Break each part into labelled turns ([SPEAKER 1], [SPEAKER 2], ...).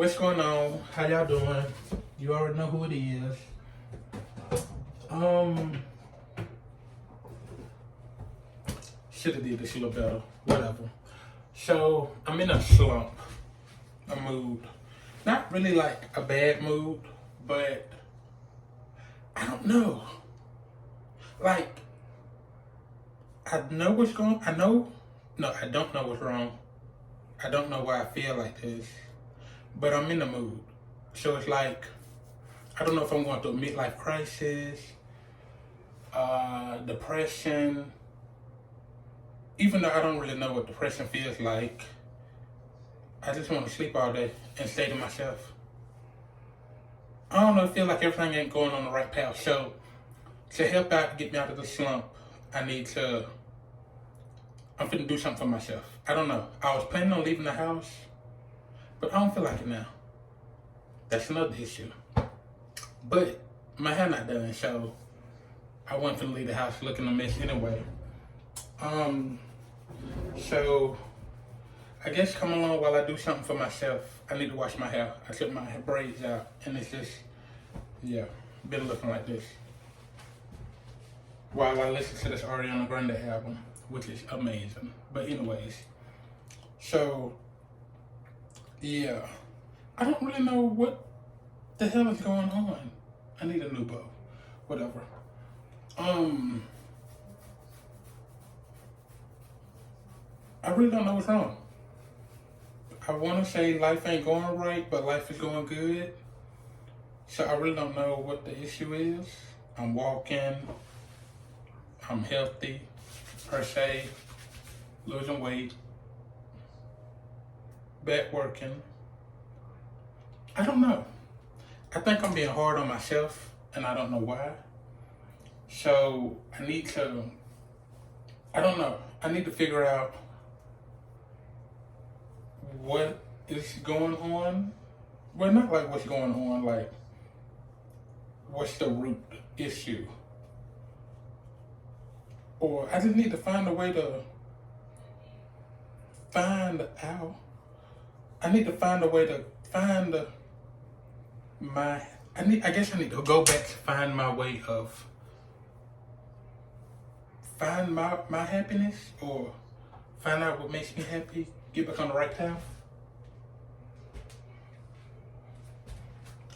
[SPEAKER 1] What's going on? How y'all doing? You already know who it is. Should have did this a little better. Whatever. So I'm in a slump, a mood. Not really like a bad mood, but I don't know. Like I know what's going. I know. No, I don't know what's wrong. I don't know why I feel like this, but I'm in the mood. So it's like I don't know if I'm going through a midlife crisis, depression. Even though I don't really know what depression feels like, I just want to sleep all day and say to myself, I don't know, I feel like everything ain't going on the right path. So to help out, get me out of the slump, I'm finna do something for myself. I don't know. I was planning on leaving the house, but I don't feel like it now. That's another issue. But my hair not done, so I wasn't finna leave the house looking a mess anyway. So I guess come along while I do something for myself. I need to wash my hair. I took my braids out and it's just, yeah, been looking like this. While I listen to this Ariana Grande album, which is amazing. But anyways, so yeah, I don't really know what the hell is going on. I need a new bow, whatever. I really don't know what's wrong. I want to say life ain't going right, but life is going good. So I really don't know what the issue is. I'm walking. I'm healthy, per se. Losing weight. Back working. I don't know. I think I'm being hard on myself, and I don't know why. So I need to figure out what is going on. Well, not like what's going on, like what's the root issue. Or I just need to find a way to find out. I need to find a way to find I guess I need to go back to find my way of find my happiness, or find out what makes me happy, get back on the right path.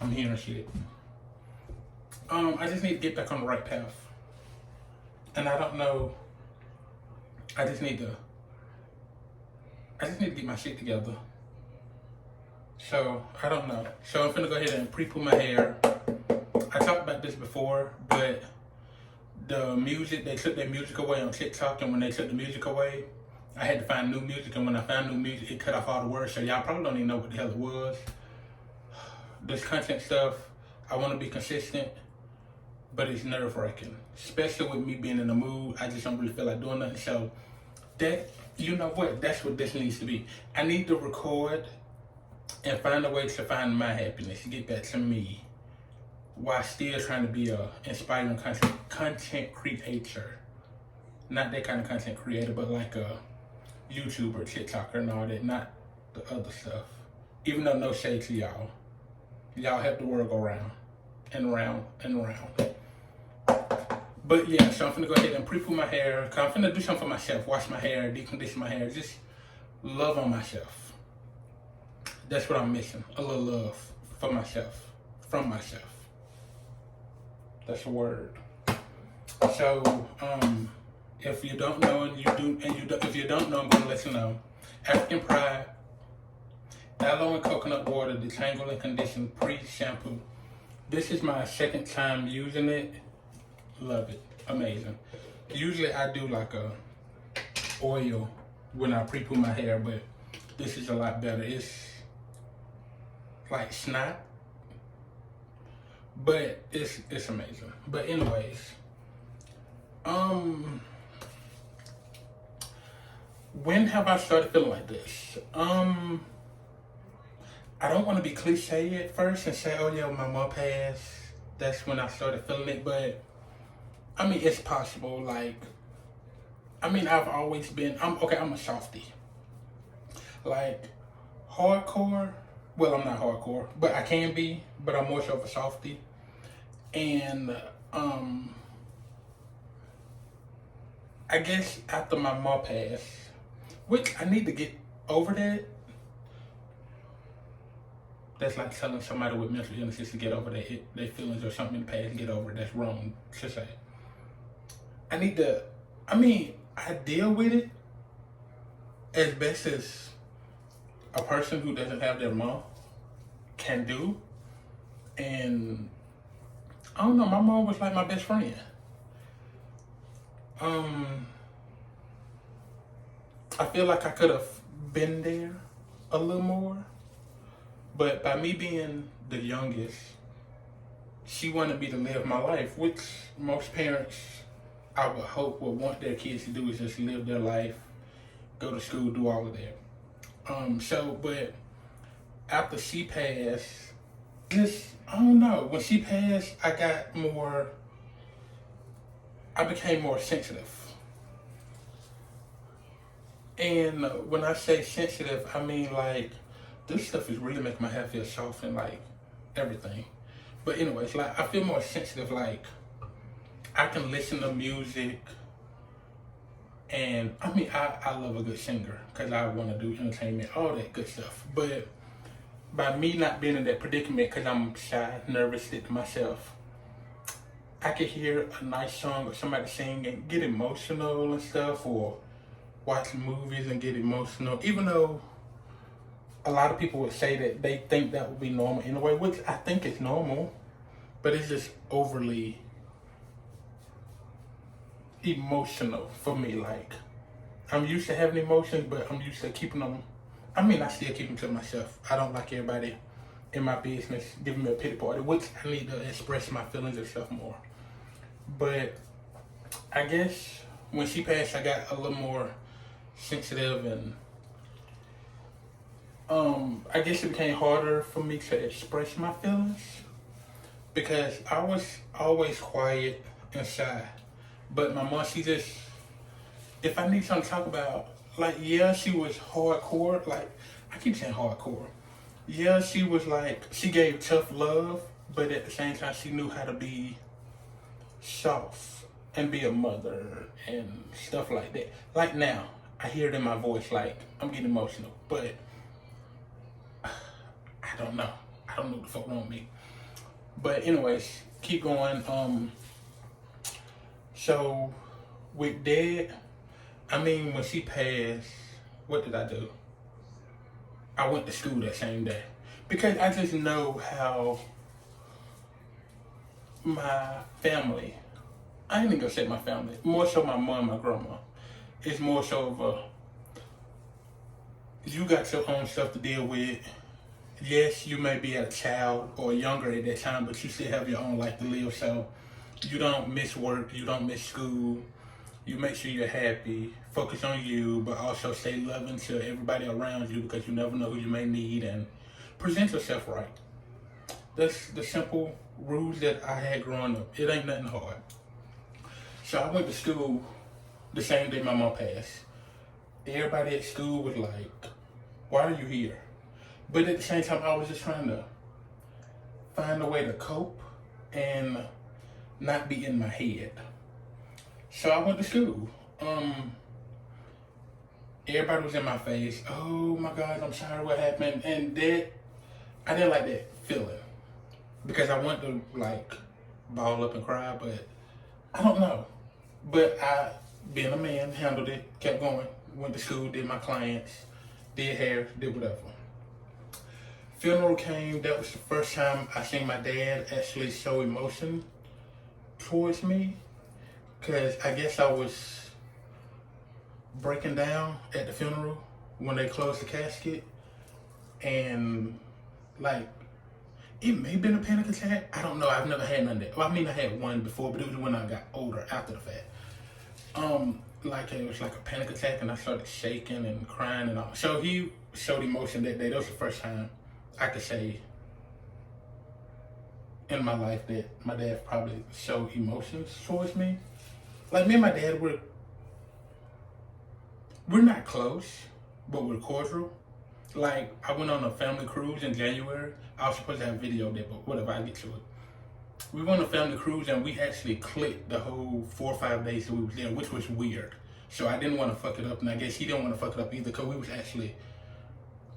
[SPEAKER 1] I'm hearing shit. I just need to get back on the right path. And I don't know. I just need to get my shit together. So I don't know. So I'm finna go ahead and pre-poo my hair. I talked about this before, but the music, they took their music away on TikTok, and when they took the music away, I had to find new music, and when I found new music, it cut off all the words, so y'all probably don't even know what the hell it was. This content stuff, I want to be consistent, but it's nerve-wracking, especially with me being in the mood. I just don't really feel like doing nothing, so that, you know what, that's what this needs to be. I need to record and find a way to find my happiness, get back to me, while still trying to be a inspiring content creator. Not that kind of content creator, but like a YouTuber, TikToker, and all that, not the other stuff. Even though no shade to y'all. Y'all help the world go round and round and round. But yeah, so I'm finna go ahead and pre-poo my hair. Cause I'm finna do something for myself. Wash my hair, decondition my hair. Just love on myself. That's what I'm missing. A little love for myself. From myself. That's a word. So, if you don't know, if you don't know, I'm gonna let you know. African Pride, aloe and coconut water, detangle and condition, pre-shampoo. This is my second time using it. Love it. Amazing. Usually I do like a oil when I pre-poo my hair, but this is a lot better. It's like snot, but it's amazing. But anyways, when have I started feeling like this? I don't want to be cliche at first and say, oh yeah, my mom passed. That's when I started feeling it, but I mean, it's possible. Like, I mean, I've always been, I'm a softie. Like, hardcore, Well, I'm not hardcore, but I can be, but I'm more so of a softie. And I guess after my mom passed, which I need to get over that. That's like telling somebody with mental illnesses to get over their feelings or something in the past and get over it. That's wrong to say. I need to, I deal with it as best as a person who doesn't have their mom can do. And I don't know, my mom was like my best friend. I feel like I could have been there a little more, but by me being the youngest, she wanted me to live my life, which most parents, I would hope, would want their kids to do is just live their life, go to school, do all of that. But after she passed, I don't know, when she passed, I became more sensitive. And when I say sensitive, I mean like, this stuff is really making my hair feel soft and like everything. But anyways, like I feel more sensitive, like I can listen to music and I love a good singer because I want to do entertainment, all that good stuff. But by me not being in that predicament because I'm shy, nervous, stick to myself, I could hear a nice song or somebody sing and get emotional and stuff, or watch movies and get emotional, even though a lot of people would say that they think that would be normal in a way, which I think is normal, but it's just overly emotional for me. Like, I'm used to having emotions, but I'm used to keeping them. I still keep them to myself. I don't like everybody in my business giving me a pity party, which I need to express my feelings and stuff more. But I guess when she passed, I got a little more sensitive, and I guess it became harder for me to express my feelings because I was always quiet and shy. But my mom, she just, if I need something to talk about, like, yeah, she was hardcore. Like, I keep saying hardcore. Yeah, she was like, she gave tough love, but at the same time, she knew how to be soft and be a mother and stuff like that. Like now, I hear it in my voice, like, I'm getting emotional, but I don't know. I don't know what the fuck wrong with me. But anyways, keep going. So with Dad, when she passed, what did I do? I went to school that same day because I just know how my family, I ain't even gonna say my family, more so my mom, my grandma, it's more so of a, you got your own stuff to deal with. Yes, you may be a child or younger at that time, but you still have your own life to live. So you don't miss work, you don't miss school. You make sure you're happy, focus on you, but also stay loving to everybody around you because you never know who you may need, and present yourself right. That's the simple rules that I had growing up. It ain't nothing hard. So I went to school the same day my mom passed. Everybody at school was like, why are you here? But at the same time, I was just trying to find a way to cope and not be in my head. So I went to school. Everybody was in my face. Oh my God, I'm sorry what happened. And that, I didn't like that feeling because I wanted to like ball up and cry, but I don't know. But I, being a man, handled it, kept going, went to school, did my clients, did hair, did whatever. Funeral came, that was the first time I seen my dad actually show emotion towards me, because I guess I was breaking down at the funeral when they closed the casket, and like, it may have been a panic attack. I don't know, I've never had none of that. Well, I had one before, but it was when I got older, after the fact. Like it was like a panic attack, and I started shaking and crying and all. So he showed emotion that day. That was the first time I could say in my life that my dad probably showed emotions towards me. Like, me and my dad, we're not close, but we're cordial. like, I went on a family cruise in January. I was supposed to have a video there, but whatever, I get to it. We went on a family cruise and we actually clicked the whole 4 or 5 days that we was there, which was weird. So I didn't want to fuck it up, and I guess he didn't want to fuck it up either, because we was actually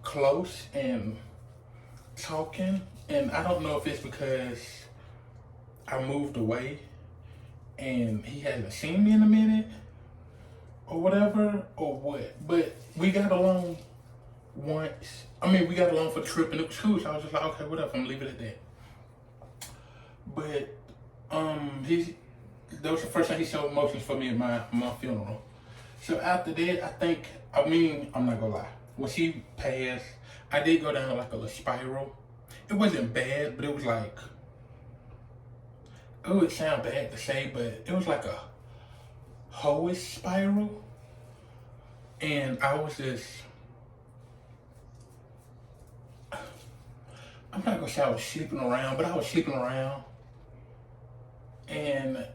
[SPEAKER 1] close and talking. And I don't know if it's because I moved away and he hasn't seen me in a minute or whatever, or what. But we got along once. I mean, we got along for the trip and it was cool. So I was just like, okay, whatever, I'm leaving it at that. But that was the first time he showed emotions for me at my funeral. So after that, I'm not gonna lie. When she passed, I did go down like a little spiral. It wasn't bad, but it was like, it would sound bad to say, but it was like a hoish spiral. And I was just, I'm not gonna say I was sleeping around, but I was sleeping around. And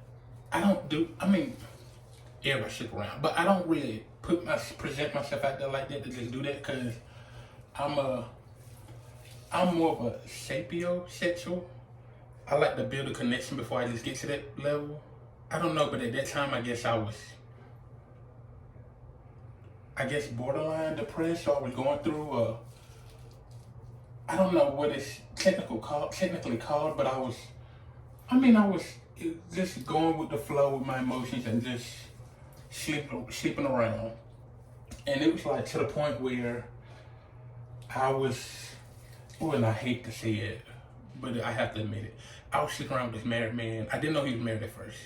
[SPEAKER 1] everybody sleep around, but I don't really present myself out there like that to just do that, because I'm more of a sapiosexual. I like to build a connection before I just get to that level. I don't know, but at that time, I guess I was borderline depressed, so I was going through I don't know what it's technically called, but I was just going with the flow with my emotions and just sleeping around. And it was like to the point where and I hate to say it, but I have to admit it, I was sleeping around with this married man. I didn't know he was married at first.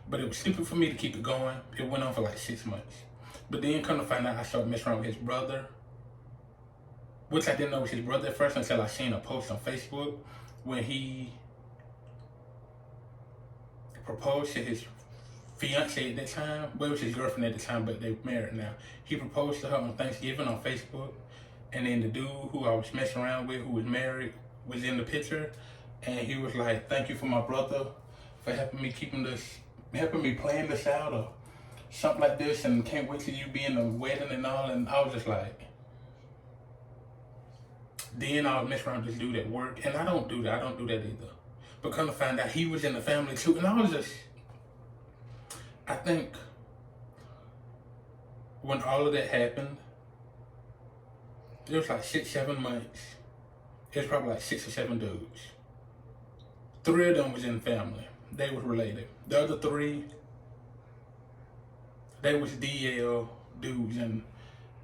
[SPEAKER 1] But it was stupid for me to keep it going. It went on for like 6 months. But then come to find out, I started messing around with his brother, which I didn't know was his brother at first until I seen a post on Facebook when he proposed to his fiance at that time. Well, it was his girlfriend at the time, but they're married now. He proposed to her on Thanksgiving on Facebook, and then the dude who I was messing around with, who was married, was in the picture, and he was like, "Thank you for my brother for helping me plan this out," or something like this, and can't wait till you be in the wedding and all. And I was just like, then I was messing around with this dude at work, and I don't do that either. But come to find out, he was in the family too, and I think when all of that happened, it was like 6, 7 months. It was probably like 6 or 7 dudes. 3 of them was in the family. They was related. The other 3, they was DL dudes, and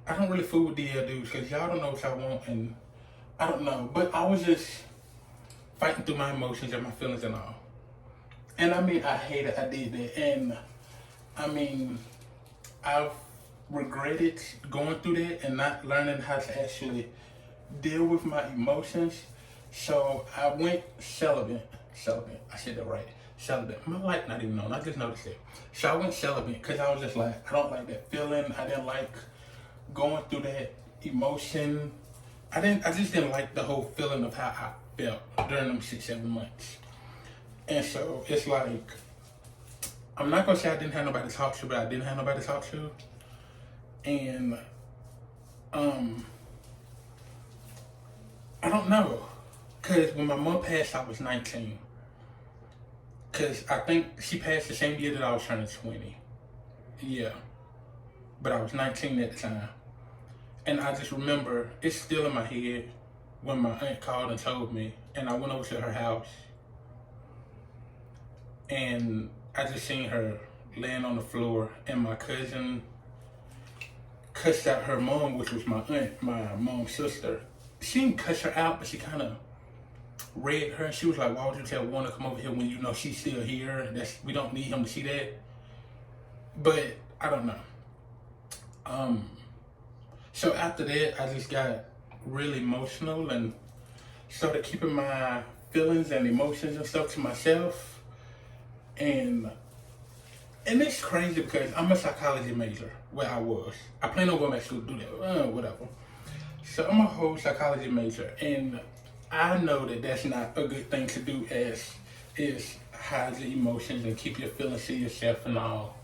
[SPEAKER 1] I don't really fool with DL dudes because y'all don't know what y'all want, and I don't know. But I was just fighting through my emotions and my feelings and all. And I hate it, I did that. And I've regretted going through that and not learning how to actually deal with my emotions. So I went celibate. I said that right. Celibate. My light not even on. I just noticed it. So I went celibate because I was just like, I don't like that feeling. I didn't like going through that emotion. I just didn't like the whole feeling of how I felt during them 6, 7 months. And so it's like, I'm not gonna say I didn't have nobody to talk to, but I didn't have nobody to talk to. And I don't know, cause when my mom passed, I was 19. Cause I think she passed the same year that I was turning 20. Yeah, but I was 19 at the time. And I just remember, it's still in my head when my aunt called and told me, and I went over to her house, and I just seen her laying on the floor, and my cousin cussed out her mom, which was my aunt, my mom's sister. She didn't cuss her out, but she kind of read her, and she was like, "Why would you tell Warner to come over here when you know she's still here? We don't need him to see that." But I don't know. So after that, I just got really emotional and started keeping my feelings and emotions and stuff to myself. And it's crazy because I'm a psychology major, where I was. I plan on going back to school to do that, whatever. So I'm a whole psychology major, and I know that that's not a good thing to do, is hide your emotions and keep your feelings to yourself and all.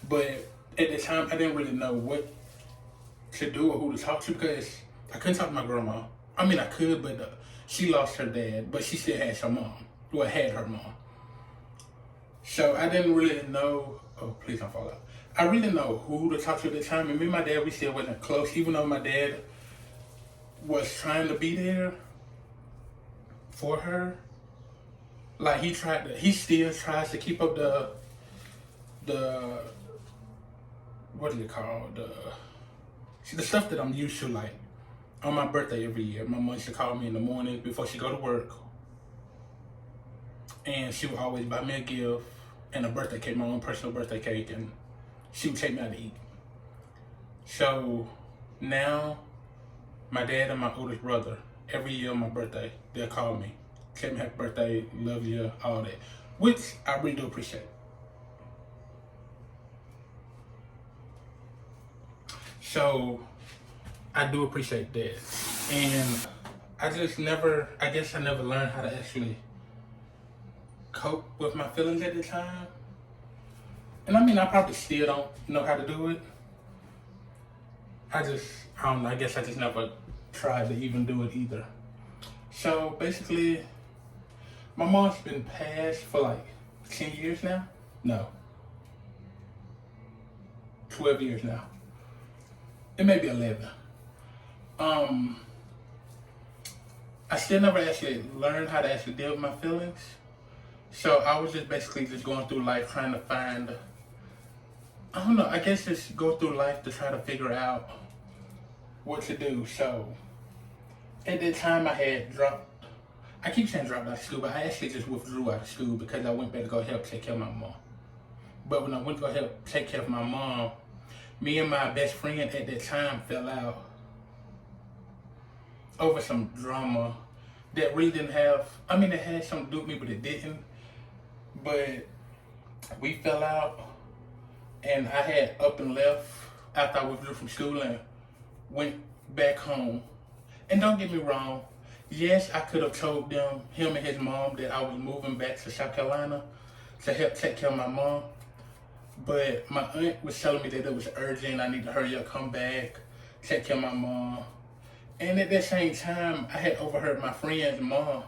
[SPEAKER 1] But at the time, I didn't really know what to do or who to talk to because I couldn't talk to my grandma. I mean, I could, but she lost her dad, but she still had her mom. Well, had her mom. So I didn't really know. Oh, please don't fall out. I really know who to talk to at the time. And me and my dad, we still wasn't close, even though my dad was trying to be there for her. Like he still tries to keep up the what do you call the stuff that I'm used to, like on my birthday every year. My mom used to call me in the morning before she go to work, and she would always buy me a gift and a birthday cake, my own personal birthday cake, and she would take me out to eat. So now, my dad and my oldest brother, every year on my birthday, they'll call me, tell me happy birthday, love you, all that, which I really do appreciate. So I do appreciate that. And I guess I never learned how to actually cope with my feelings at the time. And I mean, I probably still don't know how to do it. I don't know, I guess I just never tried to even do it either. So basically, my mom's been passed for like 10 years now. No. 12 years now. It may be 11. I still never actually learned how to actually deal with my feelings. So I was just basically just going through life trying to find, I don't know, I guess just go through life to try to figure out what to do. So at that time I keep saying dropped out of school, but I actually just withdrew out of school because I went back to go help take care of my mom. But when I went to go help take care of my mom, me and my best friend at that time fell out over some drama that really didn't have, I mean, it had something to do with me, but it didn't. But we fell out, and I had up and left after I withdrew from school and went back home. And don't get me wrong, yes, I could have told him and his mom, that I was moving back to South Carolina to help take care of my mom. But my aunt was telling me that it was urgent, I need to hurry up, come back, take care of my mom. And at that same time, I had overheard my friend's mom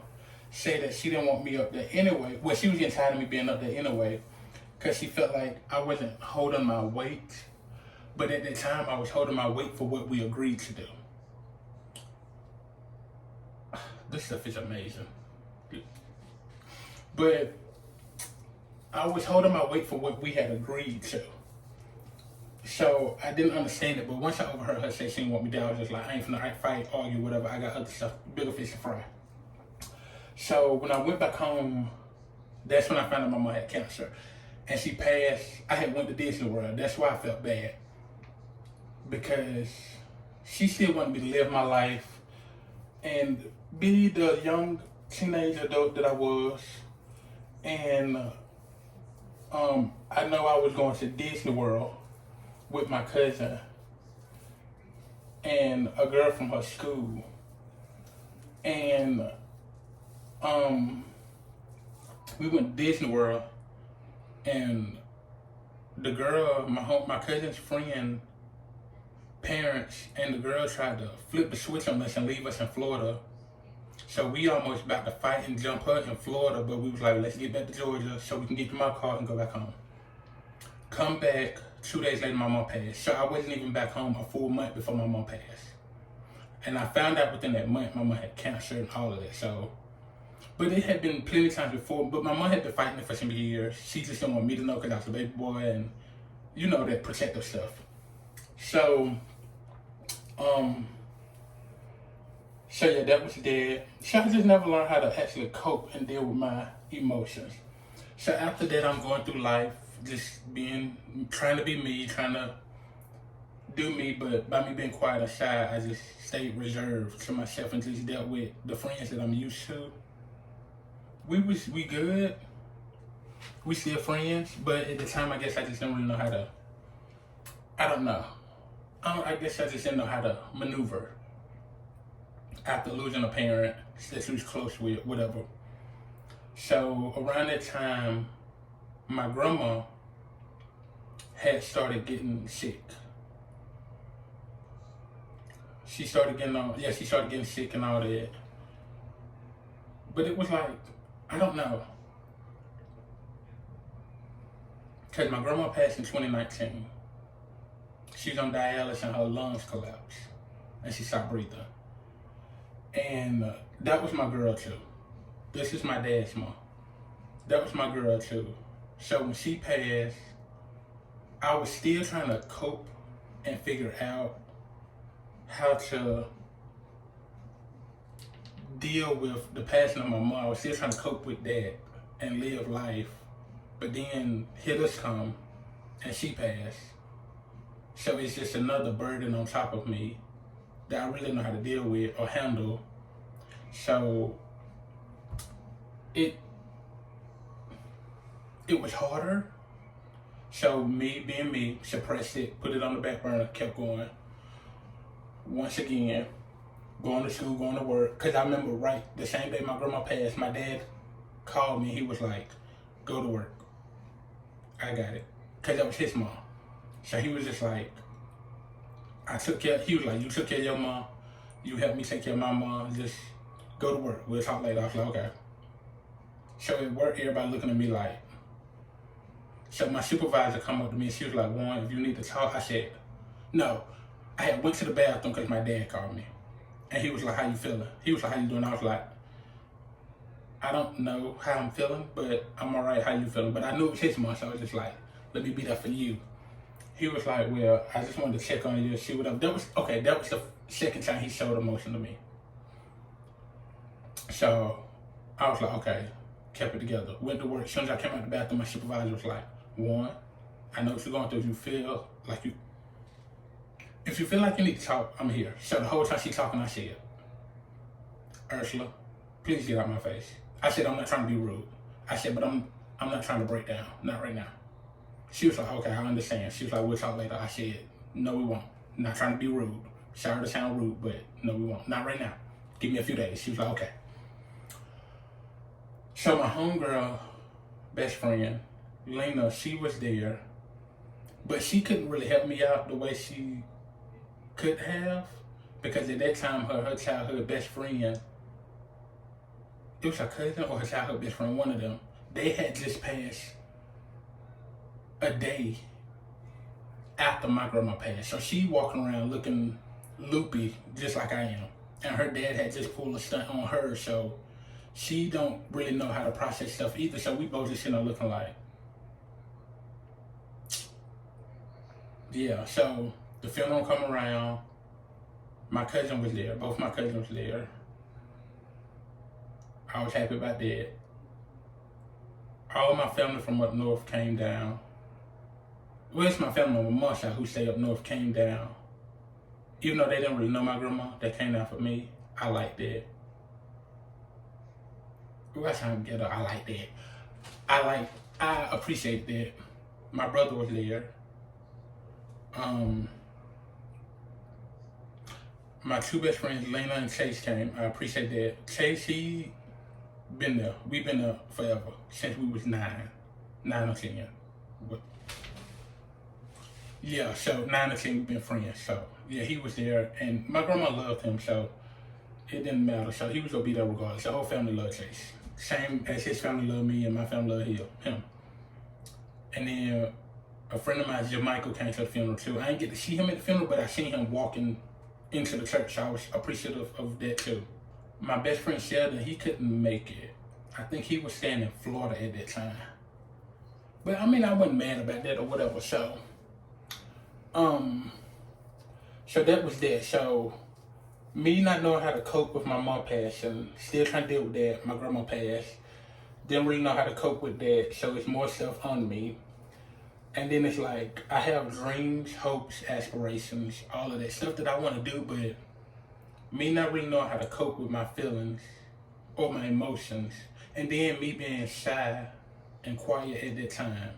[SPEAKER 1] say that she didn't want me up there anyway. Well, she was getting tired of me being up there anyway, because she felt like I wasn't holding my weight. But at that time, I was holding my weight for what we agreed to do. This stuff is amazing. But I was holding my weight for what we had agreed to. So I didn't understand it, but once I overheard her say she didn't want me there, I was just like, I ain't finna fight, argue, whatever. I got other stuff, bigger fish to fry. So when I went back home, that's when I found out my mom had cancer. And she passed. I had went to Disney World. That's why I felt bad. Because she still wanted me to live my life and be the young teenage adult that I was. And I know I was going to Disney World with my cousin and a girl from her school. And we went to Disney World, and the girl, my cousin's friend, parents, and the girl tried to flip the switch on us and leave us in Florida. So we almost about to fight and jump her in Florida, but we was like, let's get back to Georgia so we can get to my car and go back home. Come back, 2 days later, my mom passed. So I wasn't even back home a full month before my mom passed. And I found out within that month my mom had cancer and all of that. So, but it had been plenty of times before, but my mom had been fighting it for some years. She just didn't want me to know because I was a baby boy and, you know, that protective stuff. So, so yeah, that was dead. So I just never learned how to actually cope and deal with my emotions. So after that, I'm going through life, just trying to be me, trying to do me, but by me being quiet and shy, I just stayed reserved to myself and just dealt with the friends that I'm used to. We good. We still friends, but at the time, I guess I just didn't really know how to, I don't know. I guess I just didn't know how to maneuver after losing a parent that she was close with, whatever. So around that time, my grandma had started getting sick. she started getting she started getting sick and all that. But it was like, I don't know. Because my grandma passed in 2019. She was on dialysis and her lungs collapsed. And she stopped breathing. And that was my girl too. This is my dad's mom. That was my girl too. So when she passed, I was still trying to cope and figure out how to deal with the passing of my mom. I was still trying to cope with that and live life. But then hitters come and she passed. So it's just another burden on top of me that I really know how to deal with or handle. So it was harder. So me being me, suppressed it, put it on the back burner, kept going. Once again, going to school, going to work. Cause I remember the same day my grandma passed, my dad called me. He was like, go to work. I got it. Cause that was his mom. So he was just like, he was like, you took care of your mom. You helped me take care of my mom. Just go to work. We'll talk later. I was like, okay. So at work, everybody looking at me like, so my supervisor come up to me and she was like, Warren, if you need to talk, I said, no. I had went to the bathroom because my dad called me. And he was like, how you feeling? He was like, how you doing? I was like, I don't know how I'm feeling, but I'm all right. How you feeling? But I knew it was his mom, so I was just like, let me be there for you. He was like, well, I just wanted to check on you and see what up. That was the second time he showed emotion to me. So I was like, okay, kept it together. Went to work. As soon as I came out the bathroom, my supervisor was like, Warren, I know what you're going through. If you feel like you need to talk, I'm here. So the whole time she's talking, I said, Ursula, please get out my face. I said, I'm not trying to be rude. I said, but I'm not trying to break down. Not right now. She was like, okay, I understand. She was like, we'll talk later. I said, no, we won't. Not trying to be rude. Sorry to sound rude, but no, we won't. Not right now. Give me a few days. She was like, okay. So my homegirl, best friend, Lena, she was there, but she couldn't really help me out the way she could have, because at that time, her childhood best friend, it was her cousin or her childhood best friend, one of them, they had just passed a day after my grandma passed. So she walking around looking loopy, just like I am. And her dad had just pulled a stunt on her, so she don't really know how to process stuff either. So we both just sitting there looking like, yeah. So the funeral come around. My cousin was there. Both my cousins was there. I was happy about that. All my family from up north came down. Well, it's my family on my mom's side who stayed up north came down. Even though they didn't really know my grandma, they came down for me. I like that. That's how I get up. I like that. I appreciate that. My brother was there. My two best friends, Lena and Chase, came. I appreciate that. Chase, he been there. We've been there forever, since we was 9 or 10. Yeah, so 9 or 10 we've been friends. So yeah, he was there, and my grandma loved him, so it didn't matter. So he was gonna be there regardless. The whole family loved Chase. Same as his family loved me and my family loved him. And then a friend of mine, Jamichael, came to the funeral too. I didn't get to see him at the funeral, but I seen him walking into the church. So I was appreciative of that too. My best friend Sheldon, he couldn't make it. I think he was staying in Florida at that time. But I mean, I wasn't mad about that or whatever. So, so that was that. So me not knowing how to cope with my mom passing, still trying to deal with that. My grandma passed. Didn't really know how to cope with that, so it's more stuff on me. And then it's like, I have dreams, hopes, aspirations, all of that stuff that I want to do, but me not really knowing how to cope with my feelings or my emotions, and then me being shy and quiet at that time.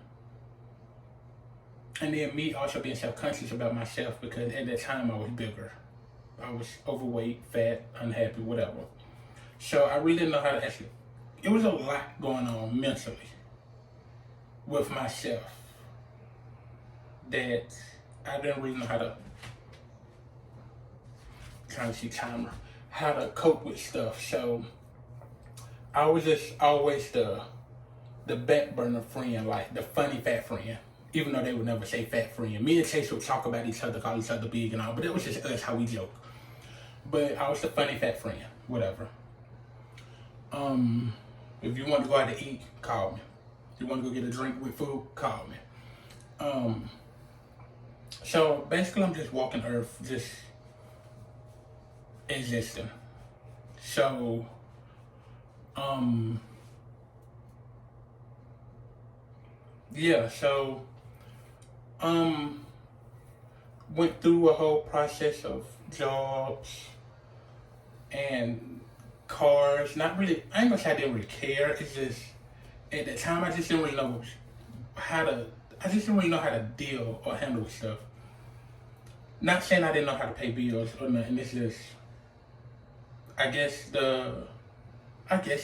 [SPEAKER 1] And then me also being self-conscious about myself, because at that time I was bigger. I was overweight, fat, unhappy, whatever. So I really didn't know how to actually, it was a lot going on mentally with myself that I didn't really know how to trying to see timer, how to cope with stuff. So I was just always the back burner friend, like the funny fat friend. Even though they would never say fat friend. Me and Chase would talk about each other, call each other big and all, but it was just us, how we joke. But I was the funny fat friend, whatever. If you want to go out to eat, call me. If you want to go get a drink with food, call me. So basically I'm just walking earth, just existing. So, yeah, so, went through a whole process of jobs and cars. Not really, I ain't gonna say I didn't really care. It's just, at the time, I just didn't really know how to deal or handle stuff. Not saying I didn't know how to pay bills or nothing. It's just, I guess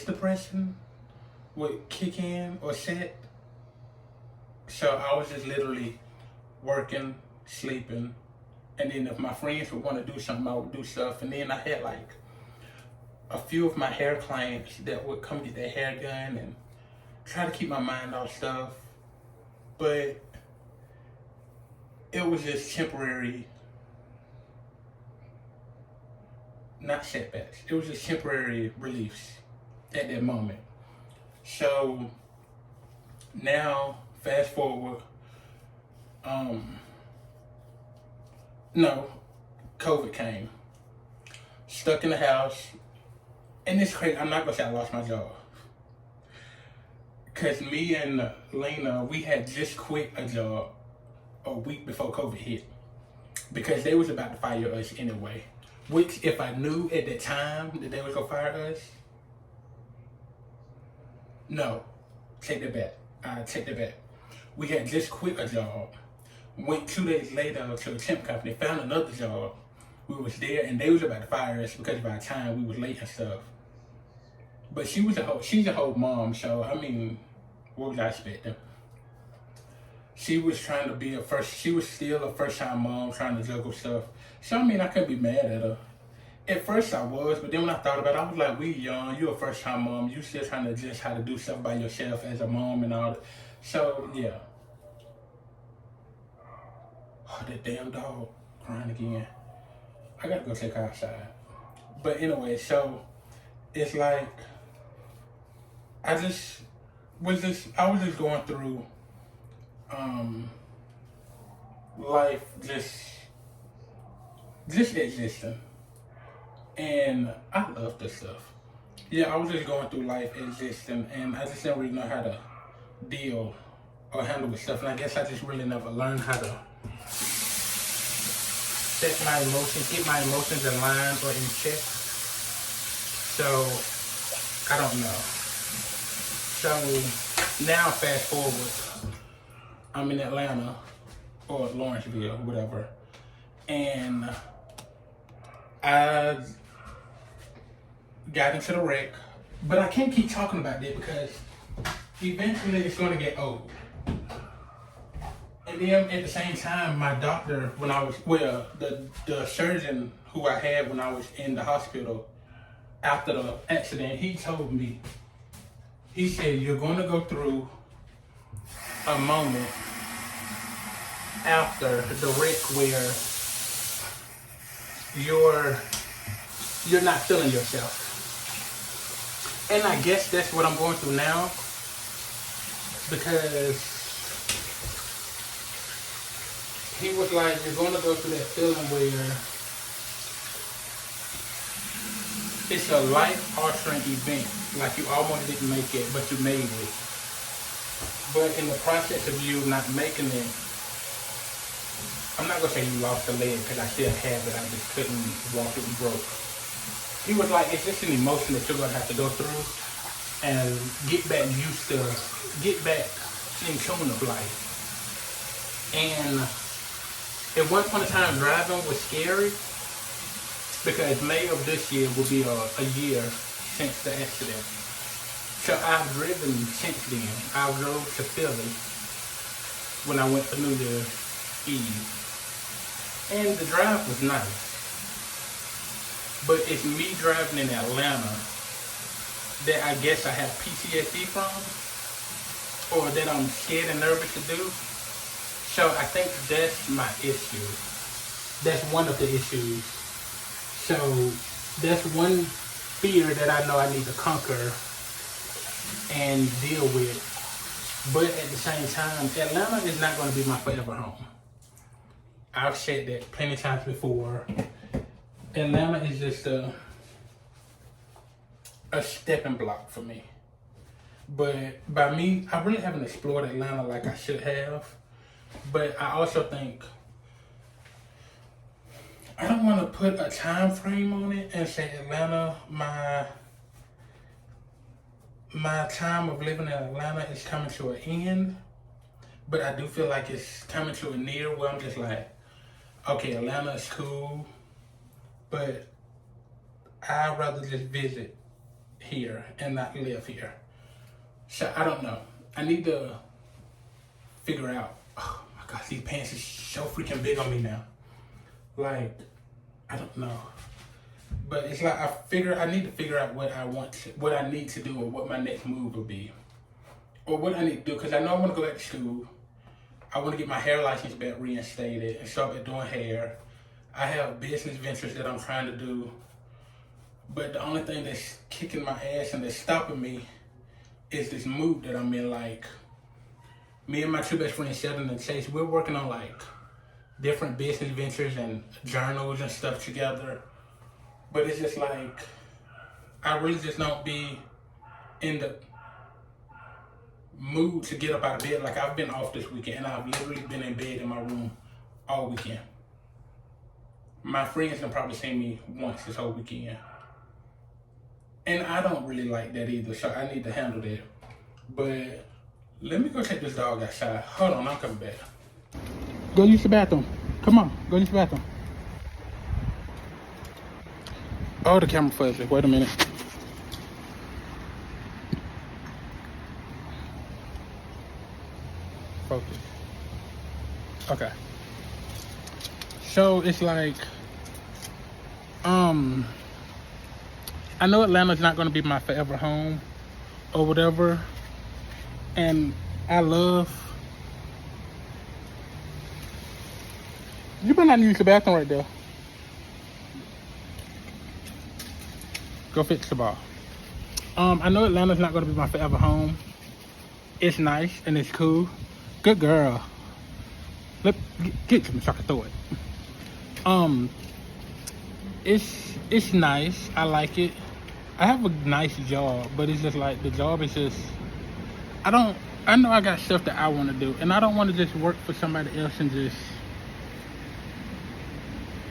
[SPEAKER 1] depression would kick in or set. So I was just literally working, sleeping, and then if my friends would want to do something, I would do stuff. And then I had like a few of my hair clients that would come get their hair done and try to keep my mind off stuff. But it was just temporary, not setbacks. It was just temporary reliefs at that moment. So now, fast forward, COVID came. Stuck in the house. And it's crazy, I'm not gonna say I lost my job. Cause me and Lena, we had just quit a job a week before COVID hit. Because they was about to fire us anyway. Which, if I knew at that time that they was gonna fire us, no, take that back. I take that back. We had just quit a job. Went 2 days later to a temp company, found another job. We was there and they was about to fire us because by the time we was late and stuff. But she's a whole mom, so I mean, what was I expecting? She was trying to be she was still a first-time mom trying to juggle stuff. So I mean, I couldn't be mad at her. At first I was, but then when I thought about it, I was like, we young, you a first-time mom, you still trying to adjust how to do stuff by yourself as a mom and all that. So yeah. Oh, that damn dog crying again. I gotta go take her outside. But anyway, so it's like I was just going through life just existing. And I love this stuff. Yeah, I was just going through life existing and I just didn't really know how to deal or handle with stuff. And I guess I just really never learned how to set my emotions, get my emotions in line or in check. So, I don't know. So, now fast forward, I'm in Atlanta, or Lawrenceville, whatever, and I got into the wreck, but I can't keep talking about that because eventually it's going to get old. And then at the same time, my doctor, when I was, the surgeon who I had when I was in the hospital after the accident, he told me, he said, you're going to go through a moment after the wreck where you're not feeling yourself. And I guess that's what I'm going through now, because he was like, you're going to go through that feeling where it's a life-altering event. Like you almost didn't make it, but you made it. But in the process of you not making it, I'm not going to say you lost a leg because I still have it. I just couldn't walk it, broke. He was like, it's just an emotion that you're going to have to go through and get back in tune of life. And at one point in time, driving was scary because May of this year will be a year since the accident. So I've driven since then. I drove to Philly when I went for New Year's Eve. And the drive was nice. but it's me driving in Atlanta that I guess I have PTSD from, or that I'm scared and nervous to do. So I think that's my issue. That's one of the issues. So that's one fear that I know I need to conquer and deal with. But at the same time, Atlanta is not going to be my forever home. I've said that plenty of times before. Atlanta is just a stepping block for me. But by me, I really haven't explored Atlanta like I should have. But I also think I don't want to put a time frame on it and say Atlanta, my time of living in Atlanta is coming to an end. But I do feel like it's coming to a near where I'm just like, okay, Atlanta is cool, but I'd rather just visit here and not live here. So I don't know. I need to figure out, oh my God, these pants are so freaking big on me now. Like, I don't know. But it's like I need to figure out what I need to do, or what my next move will be. Or what I need to do, because I know I want to go back to school. I want to get my hair license back reinstated and start back doing hair. I have business ventures that I'm trying to do. But the only thing that's kicking my ass and that's stopping me is this mood that I'm in. Like, me and my two best friends, Sheldon and Chase, we're working on like different business ventures and journals and stuff together. But it's just like, I really just don't be in the mood to get up out of bed. Like, I've been off this weekend and I've literally been in bed in my room all weekend. My friends have probably seen me once this whole weekend. And I don't really like that either, so I need to handle that. But let me go take this dog outside. Hold on, I'm coming back. Go use the bathroom. Come on, go use the bathroom. Oh, the camera fuzzy. Wait a minute. Focus. Okay. So it's like, I know Atlanta's not gonna be my forever home or whatever. And I love, you better not use the bathroom right there. Go fix the ball. I know Atlanta's not gonna be my forever home. It's nice and it's cool. Good girl. Get to me so I can throw it. It's nice. I like it. I have a nice job, but it's just like the job is just, I know I got stuff that I want to do, and I don't want to just work for somebody else and just,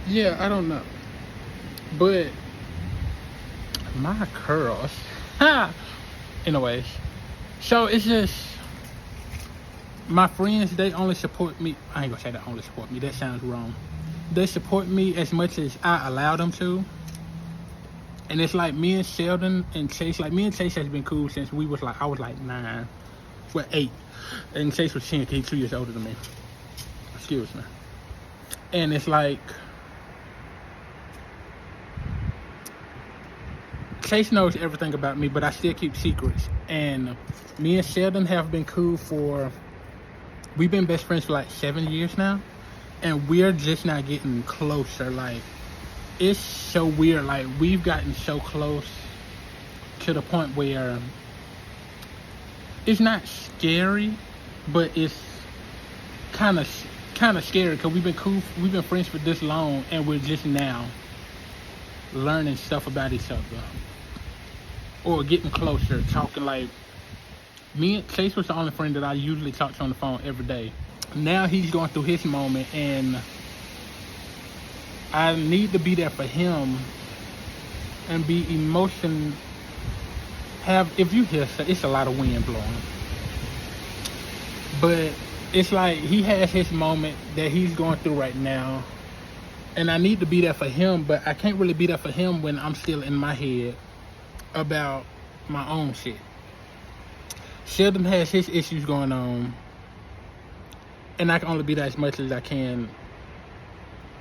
[SPEAKER 1] yeah, I don't know. But my curls, anyways, so it's just, my friends, they only support me. I ain't gonna say they only support me, that sounds wrong. They support me as much as I allow them to. And it's like me and Sheldon and Chase, like me and Chase has been cool since we was like, I was like 9, well 8. And Chase was 10, he's 2 years older than me. Excuse me. And it's like, Chase knows everything about me, but I still keep secrets. And me and Sheldon have been cool we've been best friends for like 7 years now. And we're just not getting closer. Like, it's so weird. Like, we've gotten so close to the point where it's not scary, but it's kind of scary, because we've been friends for this long, and we're just now learning stuff about each other, or getting closer, talking. Like, me and Chase was the only friend that I usually talk to on the phone every day. Now he's going through his moment, and I need to be there for him and be if you hear, it's a lot of wind blowing, but it's like he has his moment that he's going through right now, and I need to be there for him, but I can't really be there for him when I'm still in my head about my own shit. Sheldon has his issues going on, and I can only be there as much as I can.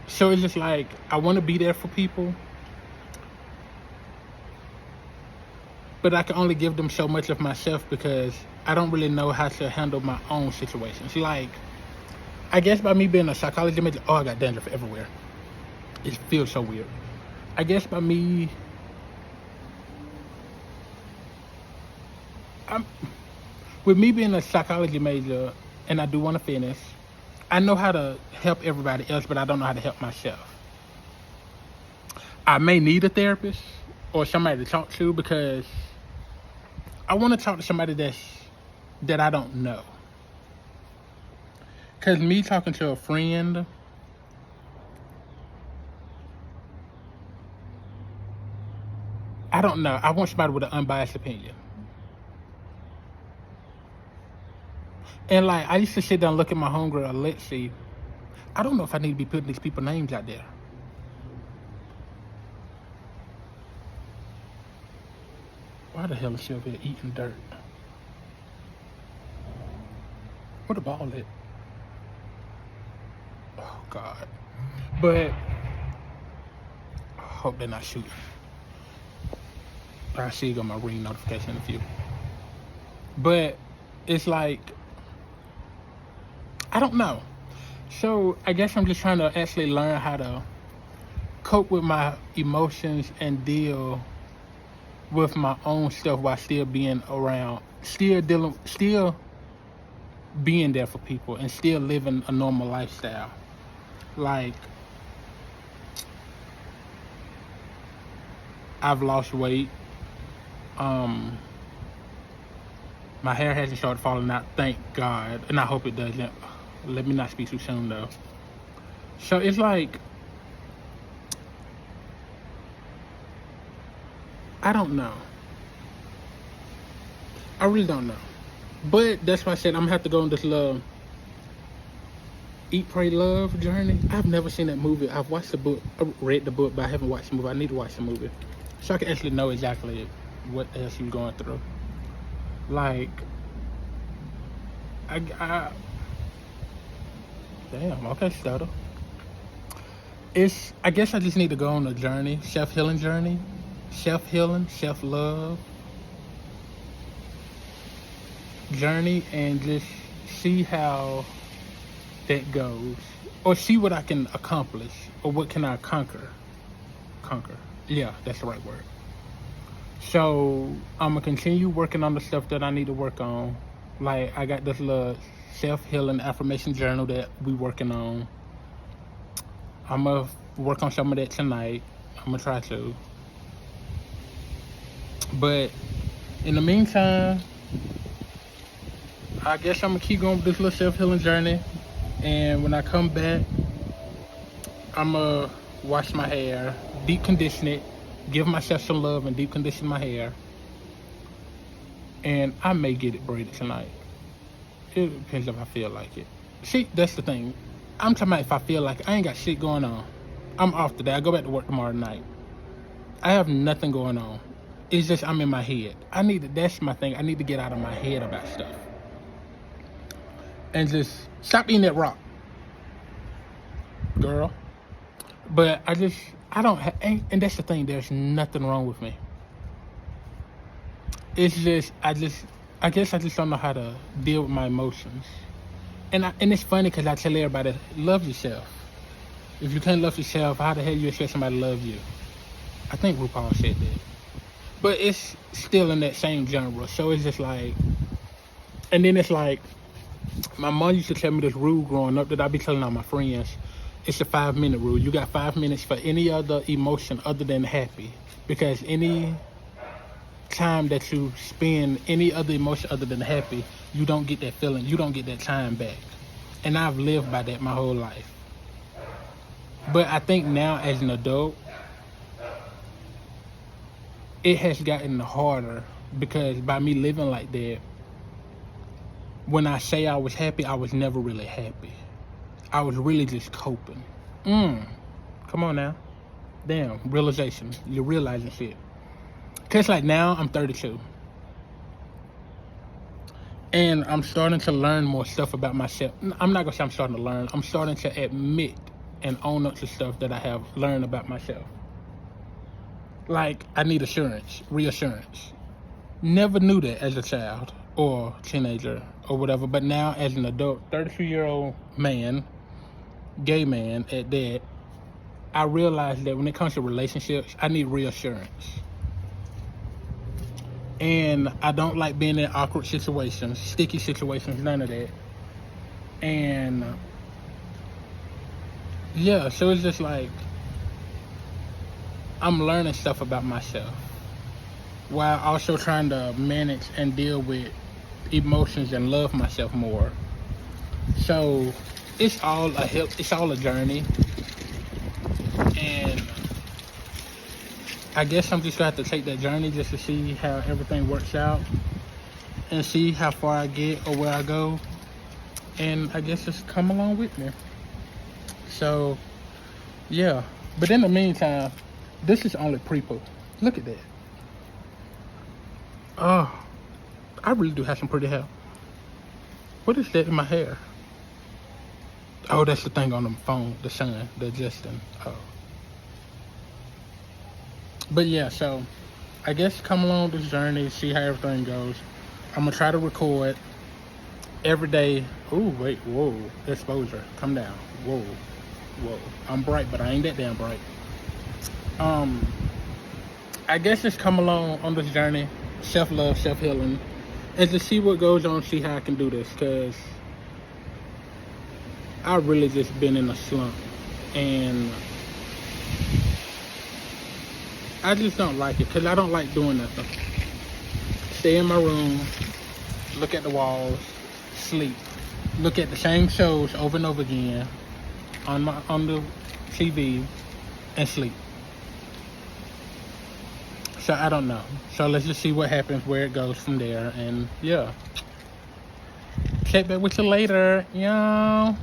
[SPEAKER 1] So it's just like, I want to be there for people, but I can only give them so much of myself because I don't really know how to handle my own situations. Like, I guess by me being a psychology major, I got dandruff everywhere. It feels so weird. I guess by me, with me being a psychology major, and I do want to finish, I know how to help everybody else, but I don't know how to help myself. I may need a therapist or somebody to talk to because I want to talk to somebody that I don't know. Because me talking to a friend, I don't know. I want somebody with an unbiased opinion. And like, I used to sit down and look at my homegirl, Alexi. I don't know if I need to be putting these people's names out there. Why the hell is she over here eating dirt? Where the ball at? Oh, God. But I hope they're not shooting. I see you on my ring notification in a few. But it's like, I don't know. So I guess I'm just trying to actually learn how to cope with my emotions and deal with my own stuff while still being around, still being there for people and still living a normal lifestyle. Like, I've lost weight. My hair hasn't started falling out, thank God, and I hope it doesn't. Let me not speak too soon though. So it's like, I don't know. I really don't know. But that's why I said I'm gonna have to go on this little Eat, Pray, Love journey. I've never seen that movie. I've watched the book, I read the book, but I haven't watched the movie. I need to watch the movie so I can actually know exactly what the hell she's going through. Like, damn, okay, stutter. I guess I just need to go on a journey, self-healing, self-love journey, and just see how that goes, or see what I can accomplish, or what can I conquer. Yeah, that's the right word. So I'm gonna continue working on the stuff that I need to work on. Like, I got this little self-healing affirmation journal that we working on. I'm gonna work on some of that tonight. I'm gonna try to. But in the meantime, I guess I'm gonna keep going with this little self-healing journey. And when I come back, I'm gonna wash my hair, deep condition it, give myself some love and deep condition my hair. And I may get it braided tonight. It depends if I feel like it. See, that's the thing. I'm talking about if I feel like it. I ain't got shit going on. I'm off today. I go back to work tomorrow night. I have nothing going on. It's just I'm in my head. That's my thing. I need to get out of my head about stuff. And just stop eating that rock, girl. But and that's the thing, there's nothing wrong with me. It's just, I guess I just don't know how to deal with my emotions. And it's funny because I tell everybody, love yourself. If you can't love yourself, how the hell you expect somebody to love you? I think RuPaul said that. But it's still in that same genre. So it's just like, and then it's like, my mom used to tell me this rule growing up that I be telling all my friends. It's a 5-minute rule. You got 5 minutes for any other emotion other than happy. Because any time that you spend any other emotion other than happy, you don't get that feeling. You don't get that time back. And I've lived by that my whole life. But I think now as an adult, it has gotten harder because by me living like that, when I say I was happy, I was never really happy. I was really just coping. Come on now. Damn, realization. You're realizing shit. Cause like now I'm 32. And I'm starting to learn more stuff about myself. I'm not gonna say I'm starting to learn. I'm starting to admit and own up to stuff that I have learned about myself. Like, I need reassurance. Never knew that as a child or teenager or whatever, but now as an adult, 32-year-old man, gay man at that, I realized that when it comes to relationships, I need reassurance. And I don't like being in awkward situations, sticky situations, none of that. And yeah, so it's just like I'm learning stuff about myself while also trying to manage and deal with emotions and love myself more. So it's all a journey. And I guess I'm just gonna have to take that journey just to see how everything works out and see how far I get or where I go. And I guess just come along with me. So yeah, but in the meantime, this is only pre-poo. Look at that. Oh, I really do have some pretty hair. What is that in my hair? Oh, that's the thing on the phone, the sun, the adjusting. Oh. But yeah, so I guess come along this journey, see how everything goes. I'm gonna try to record every day. Ooh, wait, whoa, exposure, come down. Whoa. I'm bright, but I ain't that damn bright. I guess just come along on this journey, self-love, self-healing, and to see what goes on, see how I can do this, because I really just been in a slump, and I just don't like it, because I don't like doing nothing. Stay in my room, look at the walls, sleep, look at the same shows over and over again on the TV, and sleep. So I don't know. So let's just see what happens, where it goes from there, and yeah. Check back with you later, y'all.